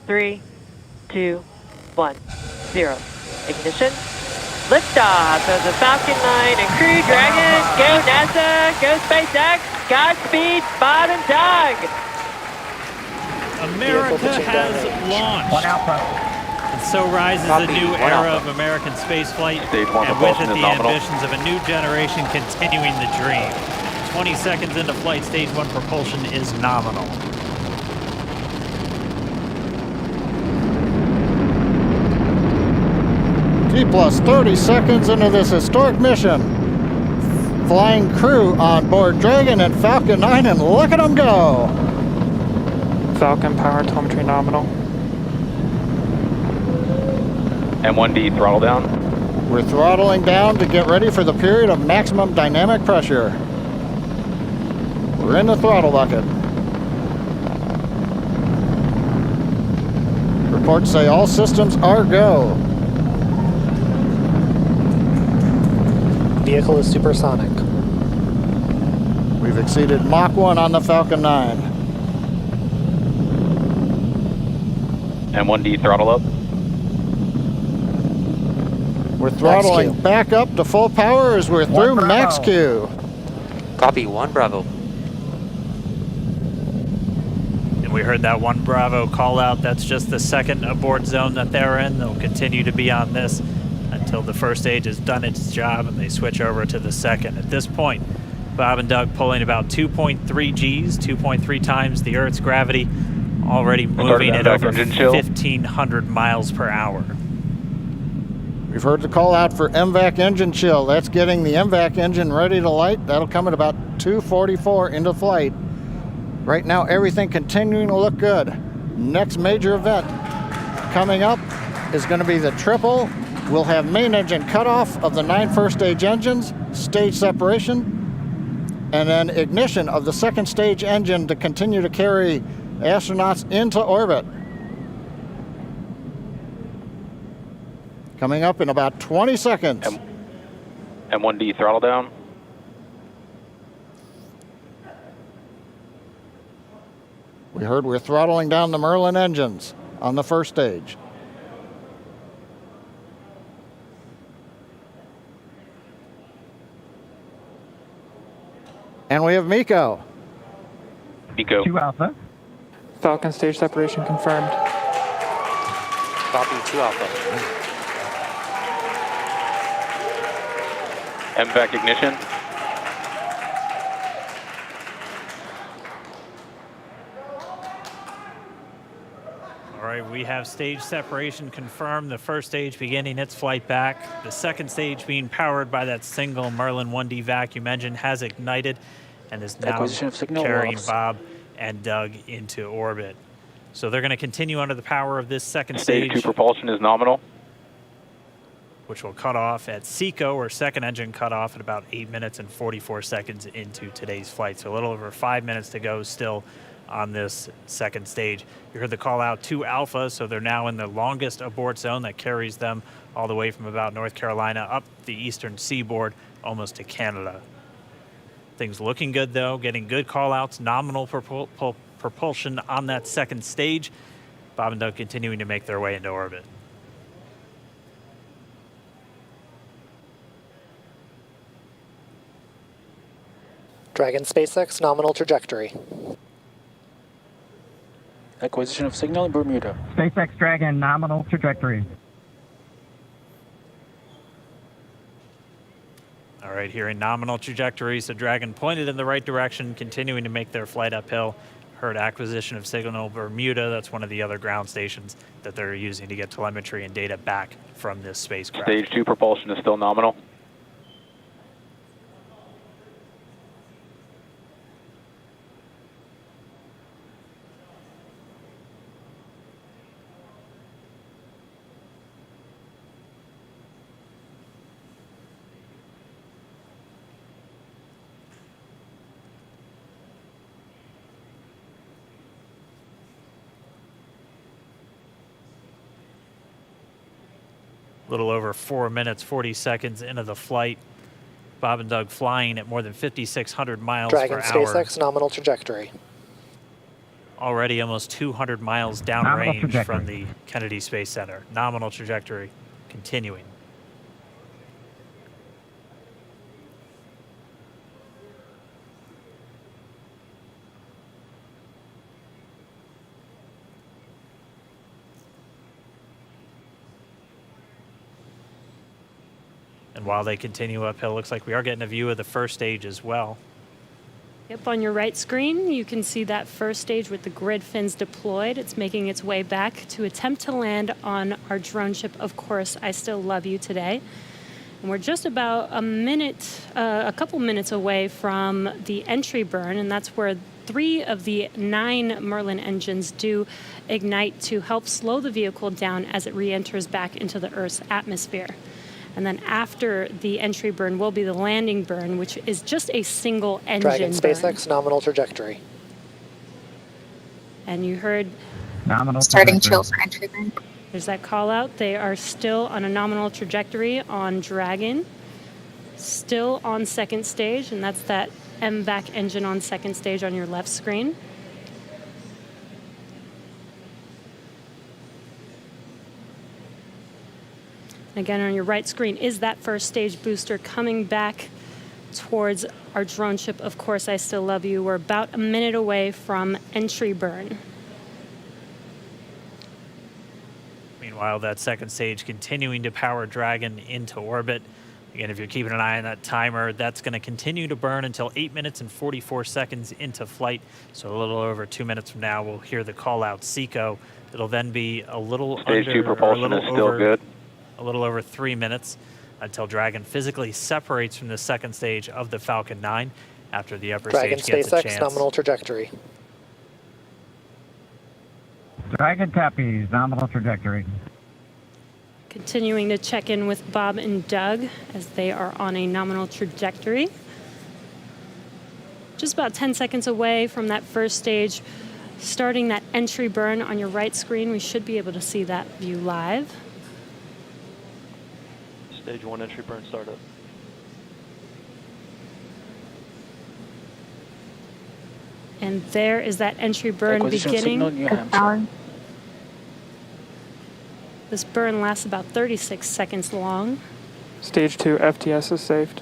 3, 2, 1, 0. Ignition. Liftoff of the Falcon 9 and Crew Dragon. Go NASA, go SpaceX, Godspeed, Bob and Doug. America has launched. And so rises a new era of American spaceflight, and with it the ambitions of a new generation continuing the dream. 20 seconds into flight, stage 1 propulsion is nominal. T plus 30 seconds into this historic mission. Flying crew on board Dragon and Falcon 9, and look at them go. Falcon power telemetry nominal. M1D throttle down. We're throttling down to get ready for the period of maximum dynamic pressure. We're in the throttle bucket. Reports say all systems are go. Vehicle is supersonic. We've exceeded Mach 1 on the Falcon 9. M1D throttle up. We're throttling back up to full power as we're through max Q. Copy, 1 Bravo. And we heard that 1 Bravo call out. That's just the second abort zone that they're in. They'll continue to be on this until the first stage has done its job and they switch over to the second. At this point, Bob and Doug pulling about 2.3 Gs, 2.3 times the Earth's gravity, already moving at over 1,500 miles per hour. We've heard the call out for MVAC engine chill. That's getting the MVAC engine ready to light. That'll come at about 2:44 into flight. Right now, everything continuing to look good. Next major event coming up is going to be the triple. We'll have main engine cutoff of the 9 first stage engines, stage separation, and then ignition of the second stage engine to continue to carry astronauts into orbit. Coming up in about 20 seconds. M1D throttle down. We heard we're throttling down the Merlin engines on the first stage. And we have Miko. Miko. 2 Alpha. Falcon stage separation confirmed. Copy, 2 Alpha. MVAC ignition. All right, we have stage separation confirmed. The first stage beginning its flight back. The second stage being powered by that single Merlin 1D vacuum engine has ignited and is now carrying Bob and Doug into orbit. So they're going to continue under the power of this second stage. Stage 2 propulsion is nominal. Which will cut off at SECO, or second engine cutoff, at about 8 minutes and 44 seconds into today's flight. So a little over 5 minutes to go still on this second stage. You heard the call out to Alpha, so they're now in the longest abort zone that carries them all the way from about North Carolina up the eastern seaboard, almost to Canada. Things looking good though, getting good call outs, nominal propulsion on that second stage. Bob and Doug continuing to make their way into orbit. Dragon SpaceX nominal trajectory. Acquisition of signal in Bermuda. SpaceX Dragon nominal trajectory. All right, hearing nominal trajectory, so Dragon pointed in the right direction, continuing to make their flight uphill. Heard acquisition of signal Bermuda. That's one of the other ground stations that they're using to get telemetry and data back from this spacecraft. Stage 2 propulsion is still nominal. Little over 4 minutes, 40 seconds into the flight. Bob and Doug flying at more than 5,600 miles Dragon per hour. SpaceX nominal trajectory. already almost 200 miles downrange from the Kennedy Space Center. Nominal trajectory continuing. And while they continue uphill, looks like we are getting a view of the first stage as well. Yep, on your right screen, you can see that first stage with the grid fins deployed. It's making its way back to attempt to land on our drone ship, Of Course, I Still Love You today. And we're just about a couple minutes away from the entry burn, and that's where 3 of the 9 Merlin engines do ignite to help slow the vehicle down as it re-enters back into the Earth's atmosphere. And then after the entry burn will be the landing burn, which is just a single engine Dragon burn. SpaceX nominal trajectory. And you heard Nominal starting trajectory. chill for entry burn. there's that call out. They are still on a nominal trajectory on Dragon, still on second stage, and that's that MVAC engine on second stage on your left screen. Again, on your right screen is that first stage booster coming back towards our drone ship, Of Course, I Still Love You. We're about a minute away from entry burn. Meanwhile, that second stage continuing to power Dragon into orbit. Again, if you're keeping an eye on that timer, that's going to continue to burn until 8 minutes and 44 seconds into flight. So a little over 2 minutes from now, we'll hear the call out SECO. It'll then be a little Stage 2 propulsion is still good. A little over 3 minutes until Dragon physically separates from the second stage of the Falcon 9 after the upper Dragon stage gets a SpaceX chance. nominal trajectory. Dragon copies. Nominal trajectory. Continuing to check in with Bob and Doug as they are on a nominal trajectory. Just about 10 seconds away from that first stage, starting that entry burn on your right screen. We should be able to see that view live. Stage 1 entry burn startup. And there is that entry burn Acquisition of beginning. signal, New Hampshire. This burn lasts about 36 seconds long. Stage 2 FTS is saved.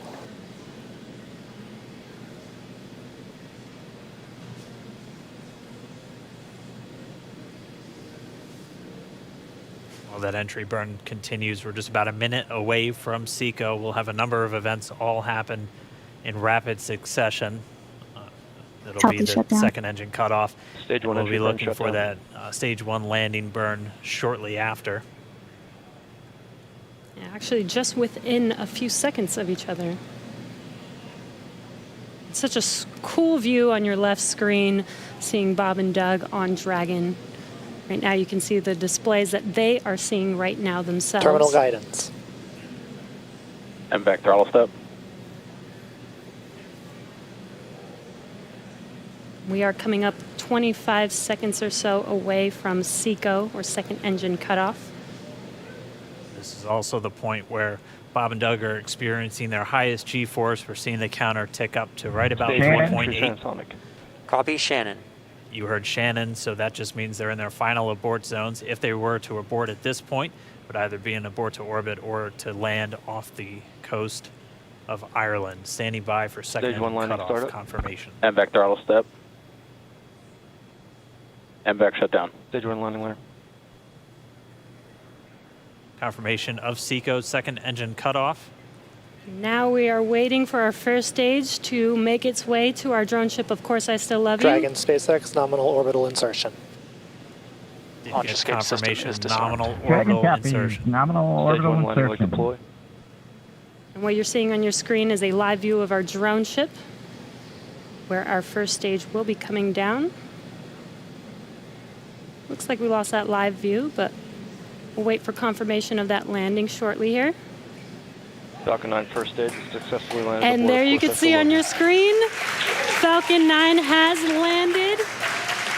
While that entry burn continues, we're just about a minute away from SECO. We'll have a number of events all happen in rapid succession. It'll Copy, be the shutdown. second engine cutoff. Stage 1 We'll entry be burn looking for shutdown. that stage 1 landing burn shortly after. Yeah, actually, just within a few seconds of each other. It's such a cool view on your left screen, seeing Bob and Doug on Dragon. Right now, you can see the displays that they are seeing right now themselves. Terminal guidance. MVAC throttle step. We are coming up 25 seconds or so away from SECO, or second engine cutoff. This is also the point where Bob and Doug are experiencing their highest G-force. We're seeing the counter tick up to right about Stage 1 4.8. transonic. Copy, Shannon. You heard Shannon, so that just means they're in their final abort zones. If they were to abort at this point, it would either be an abort to orbit or to land off the coast of Ireland. Standing by for second Stage 1 engine landing cutoff startup. confirmation. MVAC throttle step. MVAC shutdown. Stage 1 landing layer. Confirmation of SECO's second engine cutoff. Now we are waiting for our first stage to make its way to our drone ship, Of Course, I Still Love You. Dragon SpaceX nominal orbital insertion. Did Launch get escape system confirmation is disarmed. nominal Dragon orbital copies. insertion. Nominal Stage orbital 1 landing leg insertion. deploy. And what you're seeing on your screen is a live view of our drone ship, where our first stage will be coming down. Looks like we lost that live view, but we'll wait for confirmation of that landing shortly here. Falcon 9 first stage is successfully landed. And aboard there Of you Course, can I see Still on Love your You. screen, Falcon 9 has landed.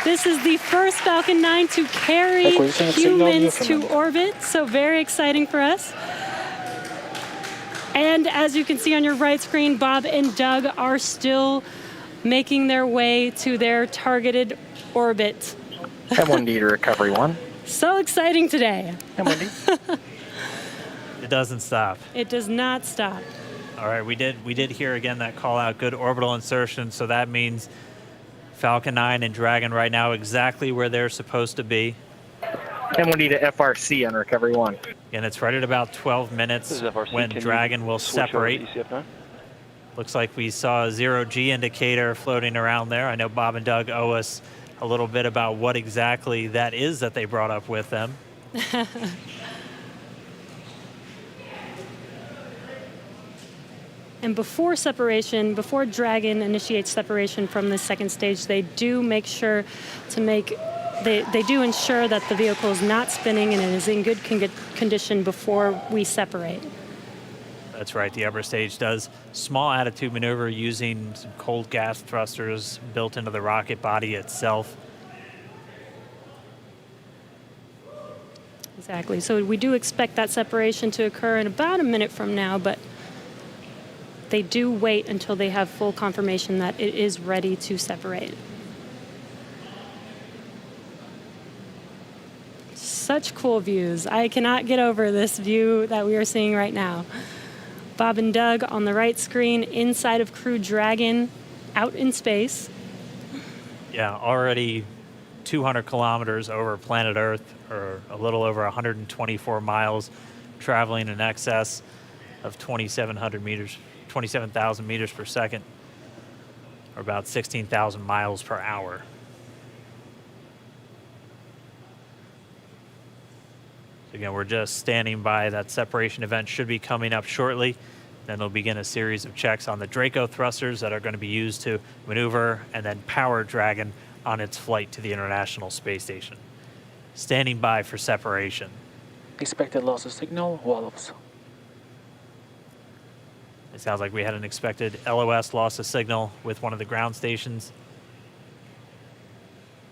This is the first Falcon 9 to carry Acquisition of signal, humans to Newfoundland. orbit, so very exciting for us. And as you can see on your right screen, Bob and Doug are still making their way to their targeted orbit. M1D to recovery 1. So exciting today. M1D. It doesn't stop. It does not stop. All right, we did hear again that call out, good orbital insertion, so that means Falcon 9 and Dragon right now exactly where they're supposed to be. M1D to FRC on recovery 1. And it's right at about 12 minutes This is FRC. when Can Dragon will switch over to separate. ECF9? Looks like we saw a 0G indicator floating around there. I know Bob and Doug owe us a little bit about what exactly that is that they brought up with them. And before separation, before Dragon initiates separation from the second stage, they do make sure to they do ensure that the vehicle is not spinning and it is in good condition before we separate. That's right, the upper stage does small attitude maneuver using some cold gas thrusters built into the rocket body itself. Exactly, so we do expect that separation to occur in about a minute from now, but they do wait until they have full confirmation that it is ready to separate. Such cool views. I cannot get over this view that we are seeing right now. Bob and Doug on the right screen, inside of Crew Dragon, out in space. Yeah, already 200 kilometers over planet Earth, or a little over 124 miles, traveling in excess of 2,700 meters. 27,000 meters per second, or about 16,000 miles per hour. So again, we're just standing by. That separation event should be coming up shortly. Then they'll begin a series of checks on the Draco thrusters that are going to be used to maneuver and then power Dragon on its flight to the International Space Station. Standing by for separation. Expected loss of signal, wallops. It sounds like we had an expected LOS loss of signal with one of the ground stations.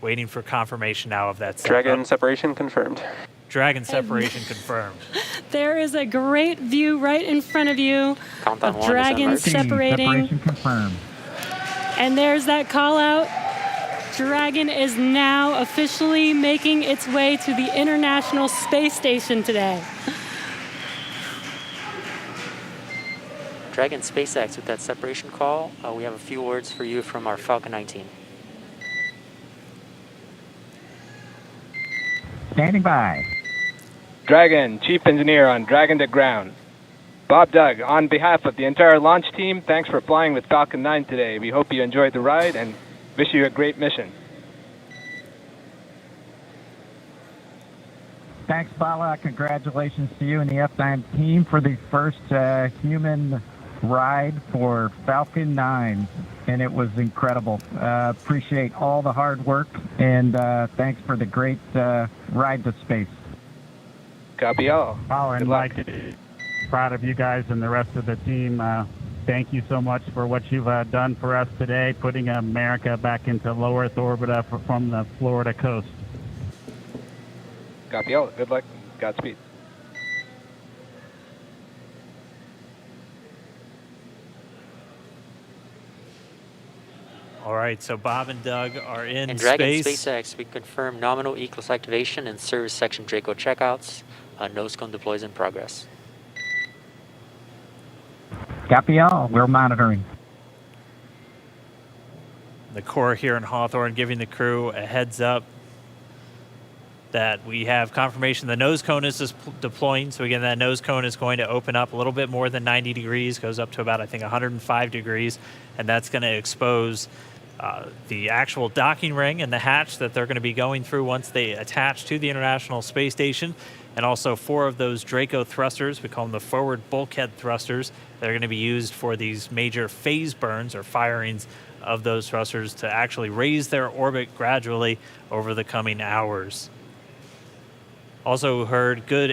Waiting for confirmation now of that. Dragon separation confirmed. Dragon separation confirmed. There is a great view right in front of you Countdown of one, Dragon is that right? separating. Separation confirmed. And there's that call out. Dragon is now officially making its way to the International Space Station today. Dragon SpaceX with that separation call. We have a few words for you from our Falcon 9 team. Standing by. Dragon, Chief Engineer on Dragon to Ground. Bob Doug, on behalf of the entire launch team, thanks for flying with Falcon 9 today. We hope you enjoyed the ride and wish you a great mission. Thanks, Fala. Congratulations to you and the F9 team for the first human ride for Falcon 9, and it was incredible. Appreciate all the hard work, and thanks for the great ride to space. Copy all. Oh, and Mike, proud of you guys and the rest of the team. Thank you so much for what you've done for us today, putting America back into low Earth orbit from the Florida coast. Copy all. Good luck. Godspeed. All right, so Bob and Doug are in And Dragon space. SpaceX, we confirm nominal E-Class activation and service section Draco checkouts. Nose cone deploys in progress. Copy all. We're monitoring. The Corps here in Hawthorne giving the crew a heads up that we have confirmation the nose cone is deploying. So again, that nose cone is going to open up a little bit more than 90 degrees, goes up to about, I think, 105 degrees, and that's going to expose the actual docking ring and the hatch that they're going to be going through once they attach to the International Space Station, and also 4 of those Draco thrusters, we call them the forward bulkhead thrusters, that are going to be used for these major phase burns or firings of those thrusters to actually raise their orbit gradually over the coming hours. Also heard good